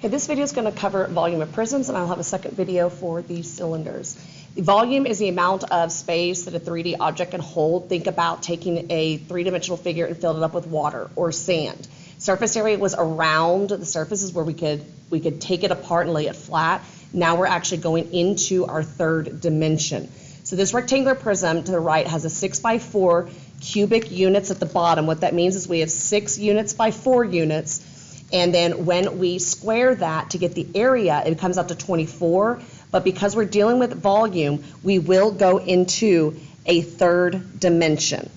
Okay, this video is going to cover volume of prisms, and I'll have a second video for the cylinders. The volume is the amount of space that a 3D object can hold. Think about taking a three-dimensional figure and filled it up with water or sand. Surface area was around the surfaces where we could take it apart and lay it flat. Now we're actually going into our third dimension. So this rectangular prism to the right has a 6x4 cubic units at the bottom. What that means is we have 6 units by 4 units. And then when we square that to get the area, it comes out to 24. But because we're dealing with volume, we will go into a third dimension.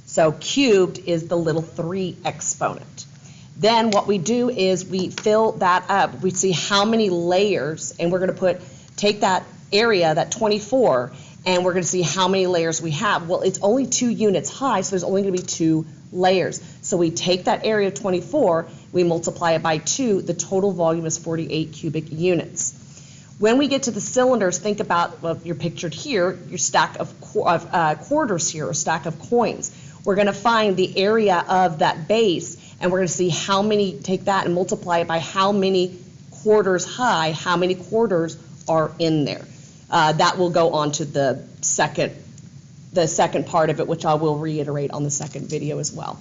So cubed is the little 3 exponent. Then what we do is we fill that up. We see how many layers, and we're going to take that area, that 24, and we're going to see how many layers we have. Well, it's only 2 units high, so there's only going to be 2 layers. So we take that area of 24, we multiply it by 2, the total volume is 48 cubic units. When we get to the cylinders, think about, well, you're pictured here, your stack of quarters here, or stack of coins. We're going to find the area of that base, and we're going to see how many, take that and multiply it by how many quarters high, how many quarters are in there. That will go on to the second part of it, which I will reiterate on the second video as well.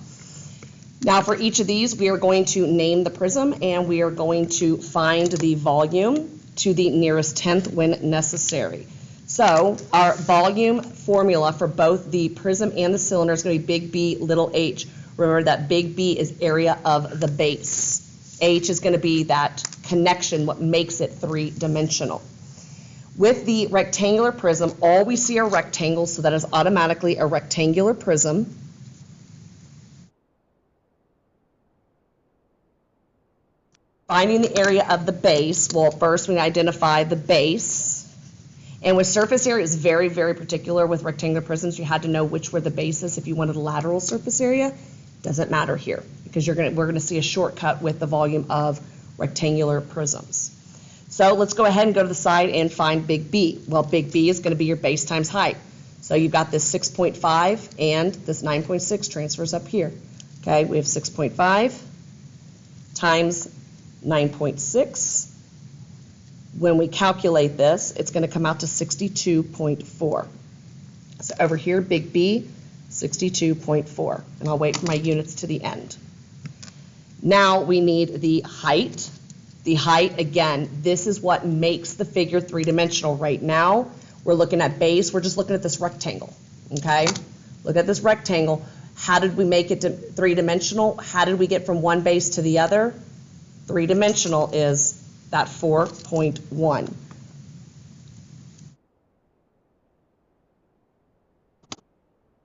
Now for each of these, we are going to name the prism, and we are going to find the volume to the nearest tenth when necessary. So our volume formula for both the prism and the cylinder is going to be big B, little h. Remember that big B is area of the base. H is going to be that connection, what makes it three-dimensional. With the rectangular prism, all we see are rectangles, so that is automatically a rectangular prism. Finding the area of the base, well, first we identify the base. And with surface area, it's very, very particular with rectangular prisms. You had to know which were the bases. If you wanted a lateral surface area, doesn't matter here, because we're going to see a shortcut with the volume of rectangular prisms. So let's go ahead and go to the side and find big B. Well, big B is going to be your base times height. So you've got this 6.5 and this 9.6 transfers up here. Okay, we have 6.5 times 9.6. When we calculate this, it's going to come out to 62.4. So over here, big B, 62.4. And I'll wait for my units to the end. Now we need the height. The height, again, this is what makes the figure three-dimensional. Right now, we're looking at base. We're just looking at this rectangle, okay? Look at this rectangle. How did we make it to three-dimensional? How did we get from one base to the other? Three-dimensional is that 4.1.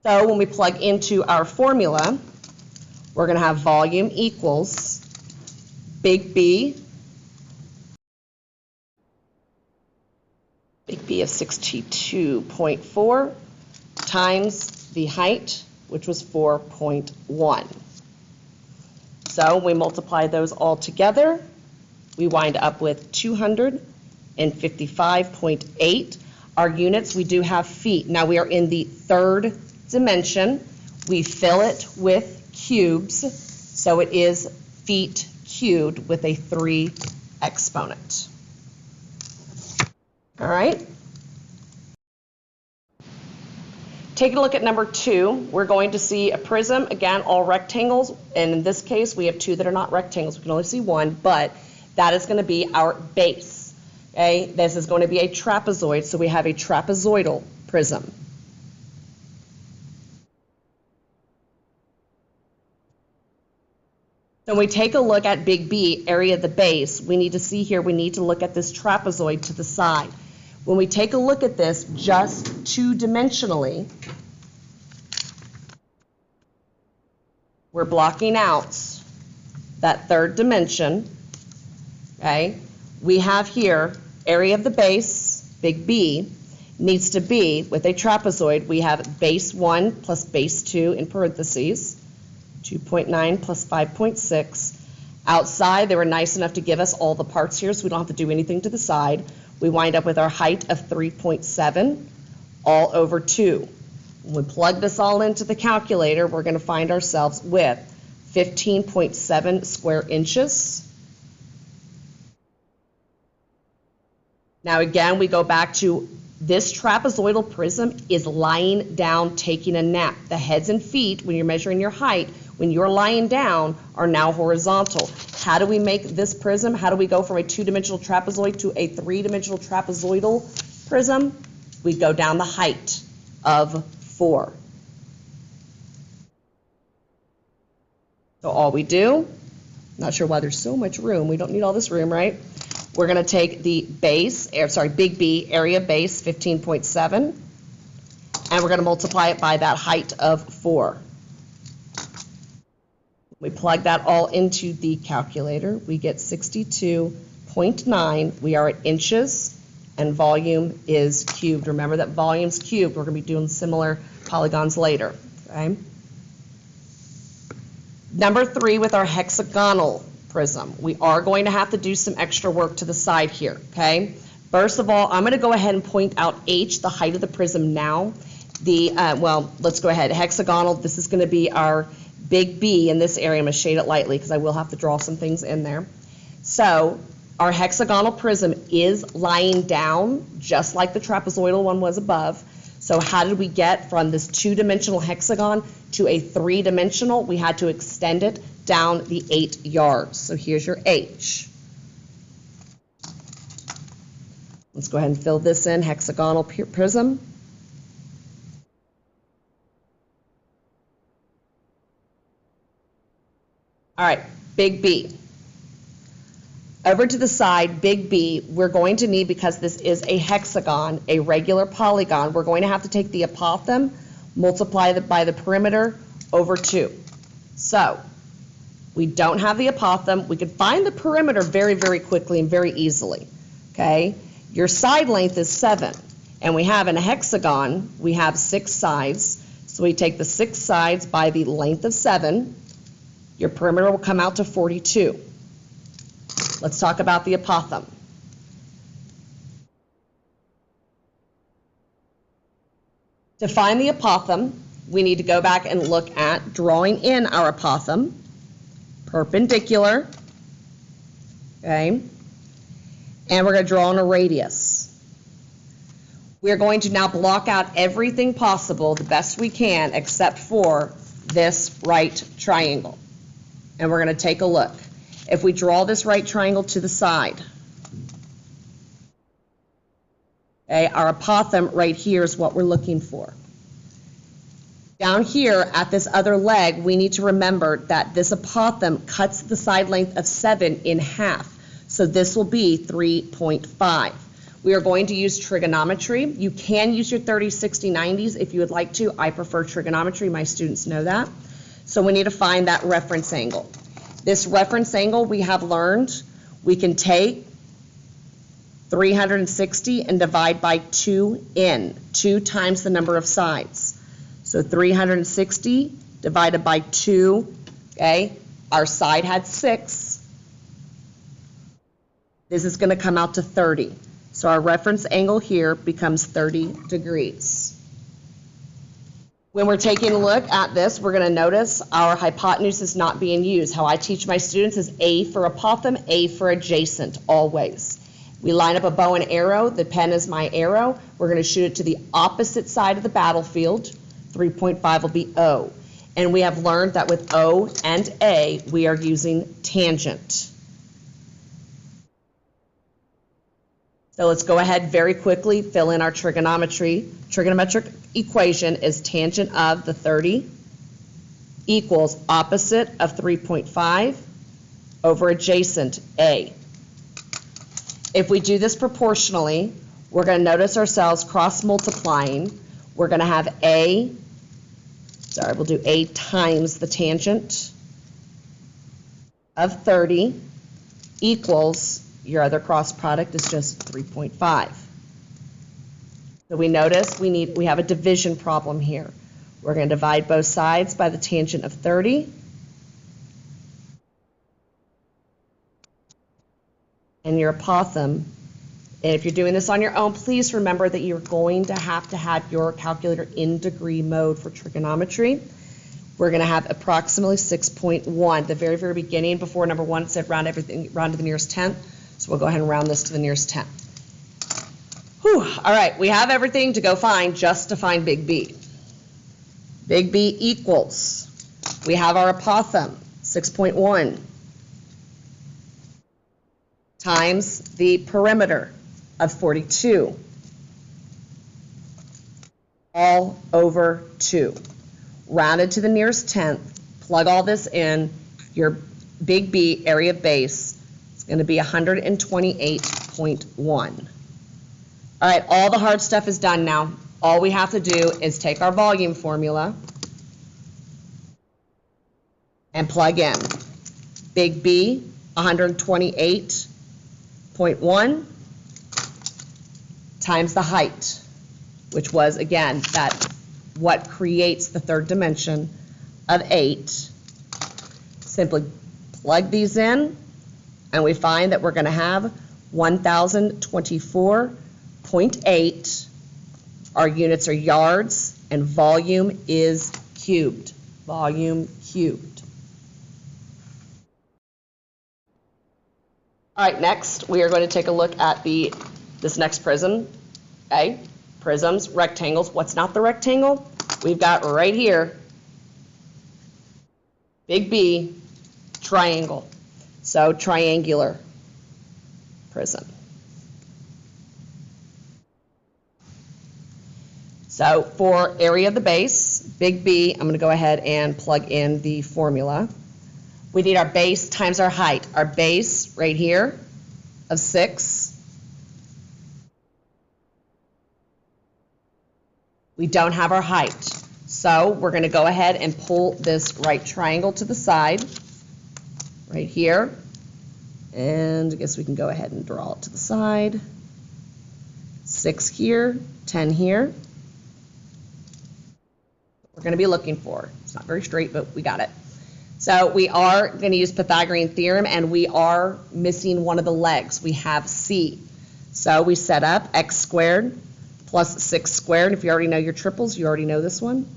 So when we plug into our formula, we're going to have volume equals big B of 62.4 times the height, which was 4.1. So we multiply those all together. We wind up with 255.8. Our units, we do have feet. Now we are in the third dimension. We fill it with cubes, so it is feet cubed with a 3 exponent. All right. Taking a look at number 2, we're going to see a prism, again, all rectangles, and in this case, we have 2 that are not rectangles. We can only see 1, but that is going to be our base. Okay, this is going to be a trapezoid, so we have a trapezoidal prism. When we take a look at big B, area of the base, we need to see here, we need to look at this trapezoid to the side. When we take a look at this just two-dimensionally, we're blocking out that third dimension. Okay, we have here area of the base, big B, needs to be, with a trapezoid, we have base 1 plus base 2 in parentheses, 2.9 plus 5.6. Outside, they were nice enough to give us all the parts here, so we don't have to do anything to the side. We wind up with our height of 3.7 all over 2. When we plug this all into the calculator, we're going to find ourselves with 15.7 square inches Now again, we go back to this trapezoidal prism is lying down, taking a nap. The heads and feet, when you're measuring your height, when you're lying down, are now horizontal. How do we make this prism? How do we go from a two-dimensional trapezoid to a three-dimensional trapezoidal prism? We go down the height of 4. So all we do, not sure why there's so much room. We don't need all this room, right? We're going to take the base, big B, area base, 15.7, and we're going to multiply it by that height of 4. We plug that all into the calculator. We get 62.9. We are at inches, and volume is cubed. Remember that volume's cubed. We're going to be doing similar polygons later. Okay. Number 3, with our hexagonal prism, we are going to have to do some extra work to the side here, okay? First of all, I'm going to go ahead and point out H, the height of the prism now. Well, let's go ahead. Hexagonal, this is going to be our big B in this area. I'm going to shade it lightly because I will have to draw some things in there. So our hexagonal prism is lying down just like the trapezoidal one was above. So how did we get from this two-dimensional hexagon to a three-dimensional? We had to extend it down the 8 yards. So here's your H. Let's go ahead and fill this in, hexagonal prism. All right, big B. Over to the side, big B, we're going to need, because this is a hexagon, a regular polygon, we're going to have to take the apothem, multiply it by the perimeter over 2. So we don't have the apothem. We could find the perimeter very, very quickly and very easily. Okay? Your side length is 7, and we have in a hexagon, we have 6 sides. So we take the 6 sides by the length of 7. Your perimeter will come out to 42. Let's talk about the apothem. To find the apothem, we need to go back and look at drawing in our apothem, perpendicular, okay, and we're going to draw in a radius. We're going to now block out everything possible the best we can except for this right triangle. And we're going to take a look. If we draw this right triangle to the side, okay, our apothem right here is what we're looking for. Down here at this other leg, we need to remember that this apothem cuts the side length of 7 in half. So this will be 3.5. We are going to use trigonometry. You can use your 30, 60, 90s if you would like to. I prefer trigonometry. My students know that. So we need to find that reference angle. This reference angle we have learned, we can take 360 and divide by 2n, 2 times the number of sides. So 360 divided by 2, okay, our side had 6. This is going to come out to 30. So our reference angle here becomes 30 degrees. When we're taking a look at this, we're going to notice our hypotenuse is not being used. How I teach my students is A for apothem, A for adjacent, always. We line up a bow and arrow. The pen is my arrow. We're going to shoot it to the opposite side of the battlefield. 3.5 will be O. And we have learned that with O and A, we are using tangent. So let's go ahead very quickly, fill in our trigonometry. Trigonometric equation is tangent of the 30 equals opposite of 3.5 over adjacent A. If we do this proportionally, we're going to notice ourselves cross-multiplying. We're going to have we'll do A times the tangent of 30 equals, your other cross product is just 3.5. So we notice we have a division problem here. We're going to divide both sides by the tangent of 30. And your apothem, and if you're doing this on your own, please remember that you're going to have your calculator in degree mode for trigonometry. We're going to have approximately 6.1. The very, very beginning, before number 1, it said round to the nearest tenth. So we'll go ahead and round this to the nearest tenth. Whew, all right, we have everything to go find just to find big B. Big B equals, we have our apothem, 6.1, times the perimeter of 42, all over 2. Rounded to the nearest tenth, plug all this in, your big B area base is going to be 128.1. All right, all the hard stuff is done now. All we have to do is take our volume formula and plug in. Big B, 128.1 times the height, which was, again, that what creates the third dimension of 8. Simply plug these in, and we find that we're going to have 1,024.8. Our units are yards, and volume is cubed. Volume cubed. All right, next we are going to take a look at this next prism. Okay, prisms, rectangles. What's not the rectangle? We've got right here, big B, triangle. So triangular prism. So for area of the base, big B, I'm going to go ahead and plug in the formula. We need our base times our height. Our base right here of 6. We don't have our height. So we're going to go ahead and pull this right triangle to the side, right here. And I guess we can go ahead and draw it to the side. 6 here, 10 here. We're going to be looking for. It's not very straight, but we got it. So we are going to use Pythagorean theorem, and we are missing one of the legs. We have C. So we set up x squared plus 6 squared. If you already know your triples, you already know this one,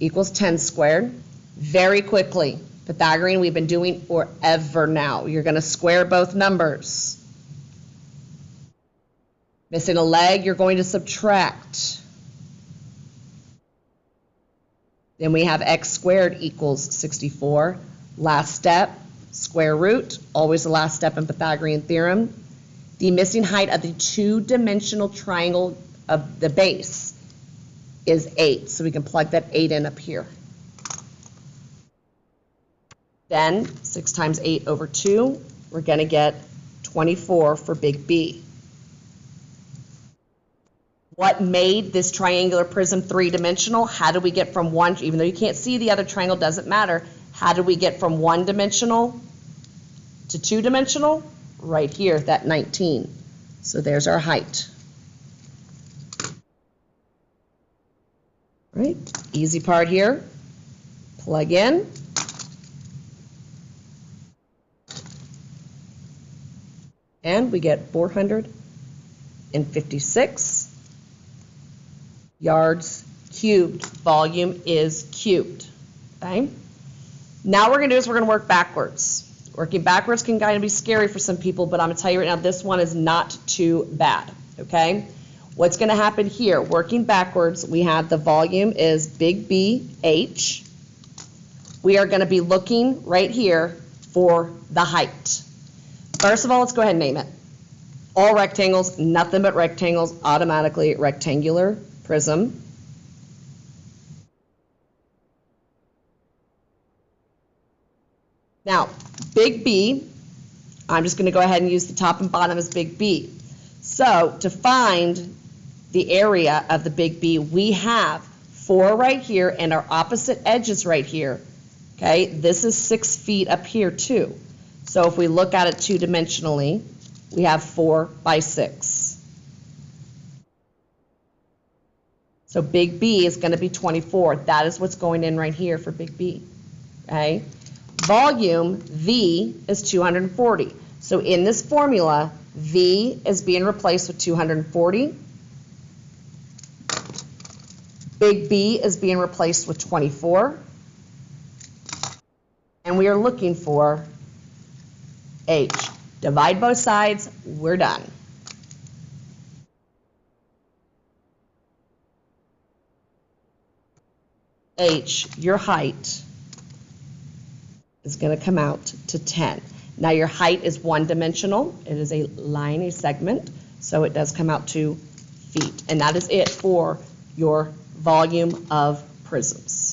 equals 10 squared. Very quickly, Pythagorean we've been doing forever now. You're going to square both numbers. Missing a leg, you're going to subtract. Then we have x squared equals 64. Last step, square root, always the last step in Pythagorean theorem. The missing height of the two-dimensional triangle of the base is 8, so we can plug that 8 in up here. Then 6 times 8 over 2, we're going to get 24 for big B. What made this triangular prism three-dimensional? How do we get from one, even though you can't see the other triangle, doesn't matter, how do we get from one-dimensional to two-dimensional? Right here, that 19. So there's our height. Right, easy part here. Plug in. And we get 456 yards cubed. Volume is cubed. Okay? Now what we're going to do is we're going to work backwards. Working backwards can kind of be scary for some people, but I'm going to tell you right now, this one is not too bad. Okay? What's going to happen here? Working backwards, we have the volume is big B, H. We are going to be looking right here for the height. First of all, let's go ahead and name it. All rectangles, nothing but rectangles, automatically rectangular prism. Now, big B, I'm just going to go ahead and use the top and bottom as big B. So to find the area of the big B, we have 4 right here and our opposite edges right here. Okay, this is 6 feet up here too. So if we look at it two-dimensionally, we have 4 by 6. So big B is going to be 24. That is what's going in right here for big B. Okay, volume V is 240. So in this formula, V is being replaced with 240. Big B is being replaced with 24. And we are looking for H. Divide both sides, we're done. H, your height, is going to come out to 10. Now your height is one-dimensional. It is a line, a segment, so it does come out to feet. And that is it for your volume of prisms.